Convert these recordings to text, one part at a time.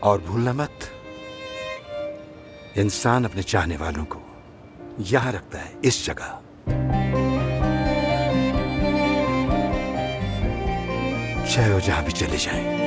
और भूलना मत, इंसान अपने चाहने वालों को यहां रखता है, इस जगह। चाहे वो जहां भी चले जाएं।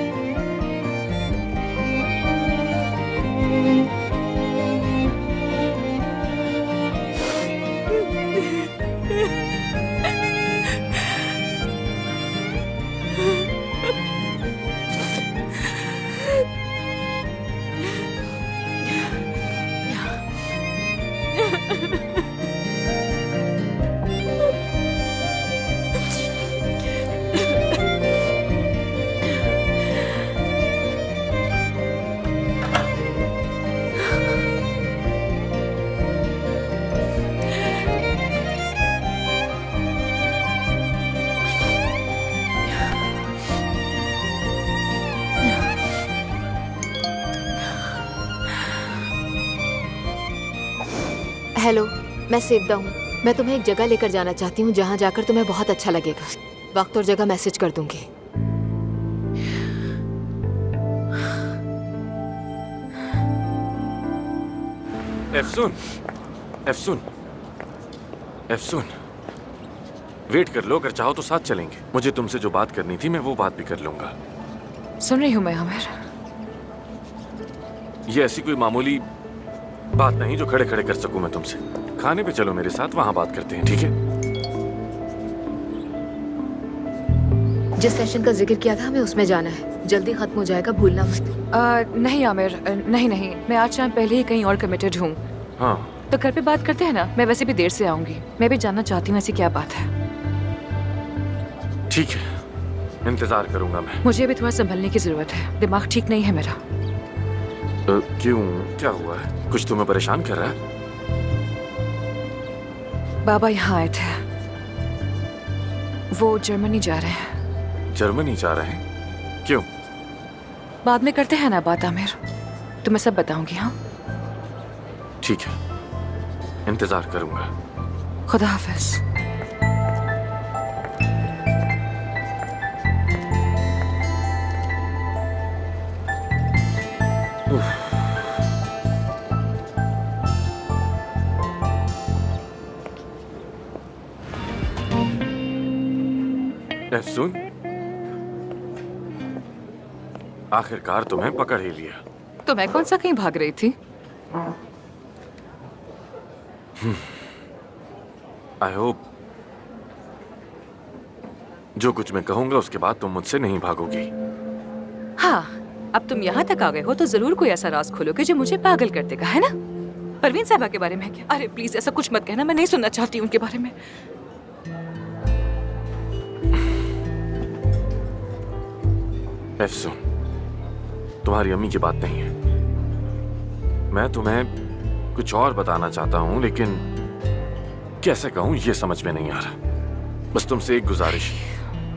हेलो, मैं सेवदा हूँ। मैं तुम्हें एक जगह लेकर जाना चाहती हूँ जहाँ जाकर तुम्हें बहुत अच्छा लगेगा। वक्त और जगह मैसेज कर दूंगी। एफसून, एफसून, एफसून, वेट कर लो। अगर चाहो तो साथ चलेंगे। मुझे तुमसे जो बात करनी थी मैं वो बात भी कर लूंगा। सुन रही हूँ मैं आमिर। ये ऐसी कोई मामूली बात नहीं जो खड़े खड़े कर सकूं मैं तुमसे। खाने पे चलो मेरे साथ, वहां बात करते हैं, ठीक है? जिस सेशन का जिक्र किया था हमें उसमें जाना है। जल्दी खत्म हो जाएगा, भूलना मत। नहीं आमिर, नहीं नहीं, मैं आज शाम पहले ही कहीं और कमिटेड हूँ। हाँ तो घर पे बात करते हैं ना। मैं वैसे भी देर से आऊंगी। मैं भी जानना चाहती हूँ ऐसी क्या बात है। ठीक है, इंतजार करूंगा मैं। मुझे भी थोड़ा संभलने की जरूरत है। दिमाग ठीक नहीं है मेरा। क्यों, क्या हुआ है? कुछ तुम्हें परेशान कर रहा है? बाबा यहाँ आए थे। वो जर्मनी जा रहे हैं। जर्मनी जा रहे हैं? क्यों? बाद में करते हैं ना बात आमिर। तुम्हें सब बताऊंगी। हाँ ठीक है, इंतजार करूंगा। खुदा हाफिज। एफसून, आखिरकार तुम्हें पकड़ ही लिया। तो मैं कौन सा कहीं भाग रही थी? आई होप जो कुछ मैं कहूंगा उसके बाद तुम मुझसे नहीं भागोगी। हाँ, अब तुम यहाँ तक आ गए हो तो जरूर कोई ऐसा राज खोलोगे जो मुझे पागल कर देगा, है ना? परवीन साहबा के बारे में क्या? अरे प्लीज ऐसा कुछ मत कहना, मैं नहीं सुनना चाहती उनके बारे में। एफसून, तुम्हारी अम्मी की बात नहीं है। मैं तुम्हें कुछ और बताना चाहता हूं, लेकिन कैसे कहूं ये समझ में नहीं आ रहा। बस तुमसे एक गुजारिश,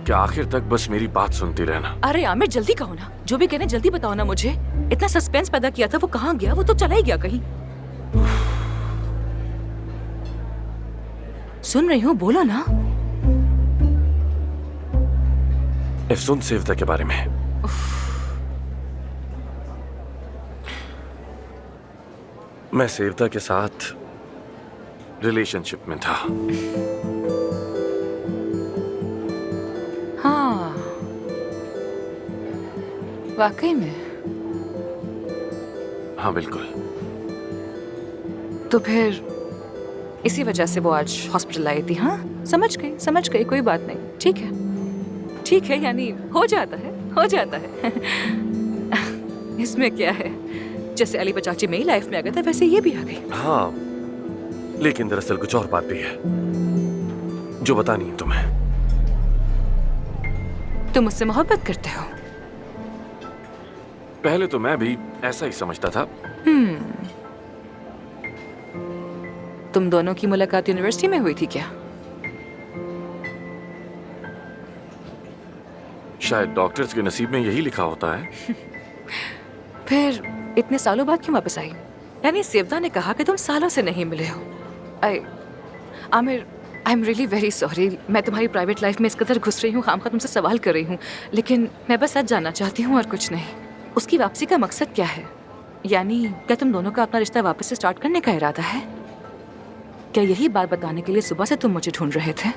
कि आखिर तक बस मेरी बात सुनती रहना। अरे आमिर जल्दी कहो ना, जो भी कहने जल्दी बताओ ना मुझे। इतना सस्पेंस पैदा किया था, वो कहाँ गया? वो तो चला ही गया कहीं। सुन रही हूँ, बोलो ना। एफसून, सेवदा के बारे में। मैं सेवदा के साथ रिलेशनशिप में था। हाँ, वाकई में? हाँ बिल्कुल। तो फिर इसी वजह से वो आज हॉस्पिटल आई थी? हाँ समझ गई, कोई बात नहीं। ठीक है, यानी हो जाता है। इसमें क्या है, जैसे अली चाची मेरी लाइफ में आ गया था वैसे ये भी आ गई। हाँ, लेकिन दरअसल कुछ और बात भी है जो बतानी है तुम्हें। तुम मुझसे मोहब्बत करते हो? पहले तो मैं भी ऐसा ही समझता था। तुम दोनों की मुलाकात यूनिवर्सिटी में हुई थी क्या? शायद डॉक्टर्स के नसीब में यही लिखा होता है। फिर इतने सालों बाद क्यों वापस आई? यानी सेवदा ने कहा कि तुम सालों से नहीं मिले हो। Aamir, I am really very sorry. मैं तुम्हारी प्राइवेट लाइफ में इस कदर घुस रही हूँ, खामखा तुमसे सवाल कर रही हूँ, लेकिन मैं बस आज जानना चाहती हूँ और कुछ नहीं। उसकी वापसी का मकसद क्या है? यानी क्या तुम दोनों का अपना रिश्ता वापस से स्टार्ट करने का इरादा है? क्या यही बात बताने के लिए सुबह से तुम मुझे ढूंढ रहे थे?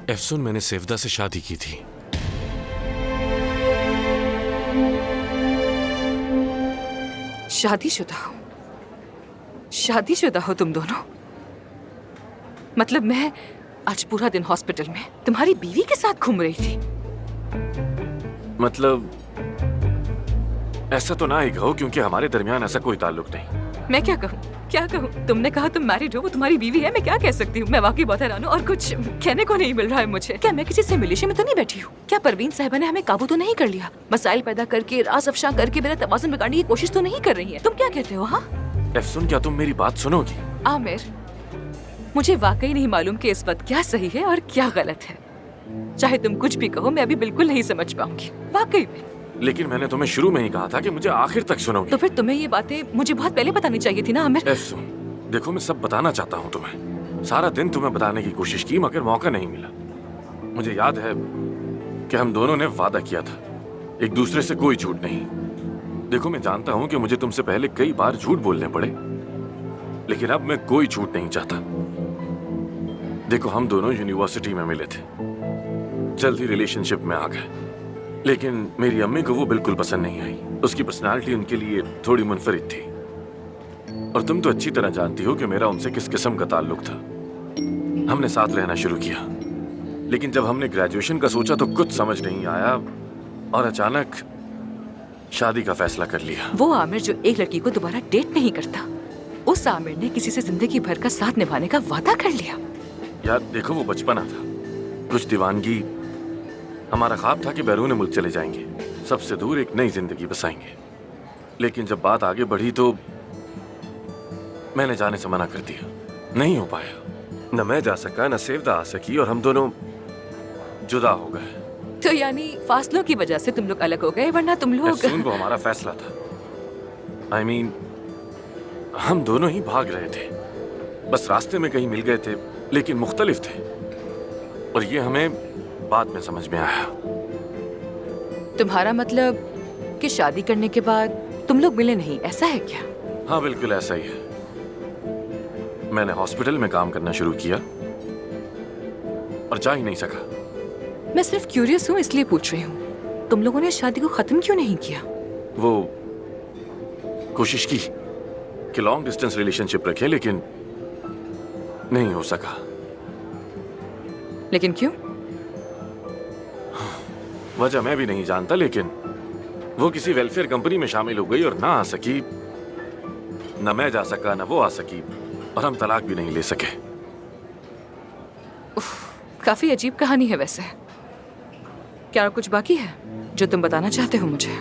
एफसुन, मैंने सेवदा से शादी की थी। शादीशुदा हो तुम दोनों? मतलब मैं आज पूरा दिन हॉस्पिटल में तुम्हारी बीवी के साथ घूम रही थी। मतलब ऐसा तो ना ही कहो, क्योंकि हमारे दरमियान ऐसा कोई ताल्लुक नहीं। मैं क्या कहूँ? तुमने कहा तुम मैरिड हो, वो तुम्हारी बीवी है, मैं क्या कह सकती हूँ? मैं वाकई बहुत हैरान हूँ और कुछ कहने को नहीं मिल रहा है मुझे। क्या मैं किसी से मिलिशी में तो नहीं बैठी हूँ? क्या परवीन साहिबा ने हमें काबू तो नहीं कर लिया? मसाइल पैदा करके, राज अफशा करके मेरा तवाज़ुन बिगाड़ने की कोशिश तो नहीं कर रही है? तुम क्या कहते हो? हाँ एफसुन, क्या तुम मेरी बात सुनोगी? आमिर, मुझे वाकई नहीं मालूम कि इस वक्त क्या सही है और क्या गलत है। चाहे तुम कुछ भी कहो, मैं अभी बिल्कुल नहीं समझ पाऊंगी, वाकई में। लेकिन मैंने तुम्हें शुरू में ही कहा था कि मुझे आखिर तक सुनोगी। तो फिर तुम्हें ये बातें मुझे बहुत पहले बतानी चाहिए थी ना आमिर। एफसुन, देखो मैं सब बताना चाहता हूँ तुम्हें। सारा दिन तुम्हें बताने की कोशिश की मगर मौका नहीं मिला। मुझे याद है कि हम दोनों ने वादा किया था, एक दूसरे से कोई झूठ नहीं। देखो मैं जानता हूँ कि मुझे तुमसे पहले कई बार झूठ बोलने पड़े, लेकिन अब मैं कोई झूठ नहीं चाहता। देखो हम दोनों यूनिवर्सिटी में मिले थे, जल्दी रिलेशनशिप में आ गए, लेकिन मेरी अम्मी को वो बिल्कुल पसंद नहीं आई। उसकी पर्सनालिटी उनके लिए थोड़ी मुनफरिद थी, और तुम तो अच्छी तरह जानती हो कि मेरा उनसे किस किस्म का ताल्लुक था। हमने साथ रहना शुरू किया, लेकिन जब हमने ग्रेजुएशन का सोचा तो कुछ समझ नहीं आया और अचानक शादी का फैसला कर लिया। वो आमिर जो एक लड़की को दोबारा डेट नहीं करता, उस आमिर ने किसी से जिंदगी भर का साथ निभाने का वादा कर लिया। यार देखो वो बचपना था, कुछ दीवानगी। हमारा ख्वाब था कि बैरून मुल्क चले जाएंगे, सबसे दूर एक नई जिंदगी बसाएंगे। लेकिन जब बात आगे बढ़ी तो मैंने जाने से मना कर दिया। नहीं हो पाया, न मैं जा सका न सेवदा आ सकी, और हम दोनों जुदा हो गए। तो यानी फासलों की वजह से तुम लोग अलग हो गए, वरना तुम लोग। एफसून, वो हमारा फैसला था। I mean, हम दोनों ही भाग रहे थे, बस रास्ते में कहीं मिल गए थे, लेकिन मुख्तलिफ थे, और ये हमें बाद में समझ में आया। तुम्हारा मतलब कि शादी करने के बाद तुम लोग मिले नहीं, ऐसा है क्या? हाँ बिल्कुल ऐसा ही है। मैंने हॉस्पिटल में काम करना शुरू किया और जा ही नहीं सका। मैं सिर्फ क्यूरियस हूँ इसलिए पूछ रही हूँ, तुम लोगों ने शादी को खत्म क्यों नहीं किया? वो कोशिश की कि लॉन्ग डिस्टेंस रिलेशनशिप रखें, लेकिन नहीं हो सका। लेकिन क्यों? वजह मैं भी नहीं जानता, लेकिन वो किसी वेलफेयर कंपनी में शामिल हो गई और ना आ सकी। न मैं जा सका न वो आ सकी, और हम तलाक भी नहीं ले सके। काफी अजीब कहानी है वैसे। क्या और कुछ बाकी है जो तुम बताना चाहते हो मुझे?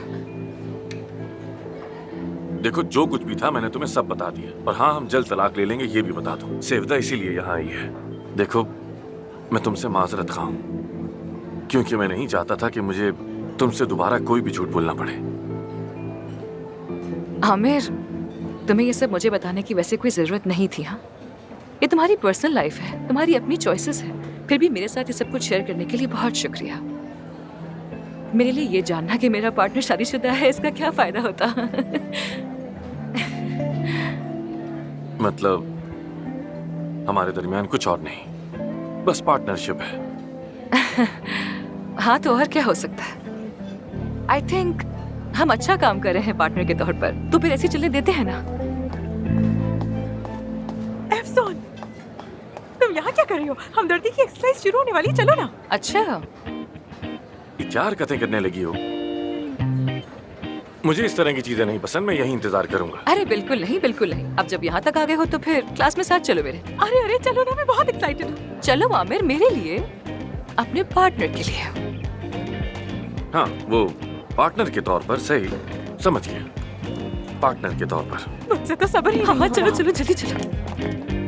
देखो जो कुछ भी था मैंने तुम्हें सब बता दिया, और हाँ हम जल्द तलाक ले लेंगे ये भी बता दो। सेवदा इसीलिए यहाँ आई है। देखो मैं तुमसे माजरत खा हूं, क्योंकि मैं नहीं चाहता था कि मुझे तुमसे दोबारा कोई भी झूठ बोलना पड़े। आमिर, तुम्हें ये सब मुझे बताने की वैसे कोई जरूरत नहीं थी। हाँ, ये तुम्हारी पर्सनल लाइफ है, तुम्हारी अपनी चॉइसेस है। फिर भी मेरे साथ ये सब कुछ शेयर करने के लिए बहुत शुक्रिया। मेरे लिए ये जानना कि मेरा पार्टनर शादीशुदा है, इसका क्या फायदा होता? मतलब हमारे दरमियान कुछ और नहीं, बस पार्टनरशिप है। हाँ तो और क्या हो सकता है? आई थिंक हम अच्छा काम कर रहे हैं पार्टनर के तौर पर, तो फिर ऐसे चलने देते हैं ना। एफसोन, तुम यहाँ क्या कर रही हो? हमदर्दी की एक्सरसाइज शुरू होने वाली, चलो ना। अच्छा, ये क्या हरकतें करने लगी हो? मुझे इस तरह की चीजें नहीं पसंद, मैं यही इंतजार करूंगा। अरे बिल्कुल नहीं, बिल्कुल नहीं। अब जब यहाँ तक आ गए हो तो फिर क्लास में साथ चलो मेरे। अरे अरे चलो ना, मैं बहुत एक्साइटेड हूँ। चलो आमिर, मेरे लिए, अपने पार्टनर के लिए। हाँ वो पार्टनर के तौर पर, सही समझ गया, पार्टनर के तौर पर। मुझसे तो सब्र ही नहीं। हाँ चलो चलो जल्दी चलो।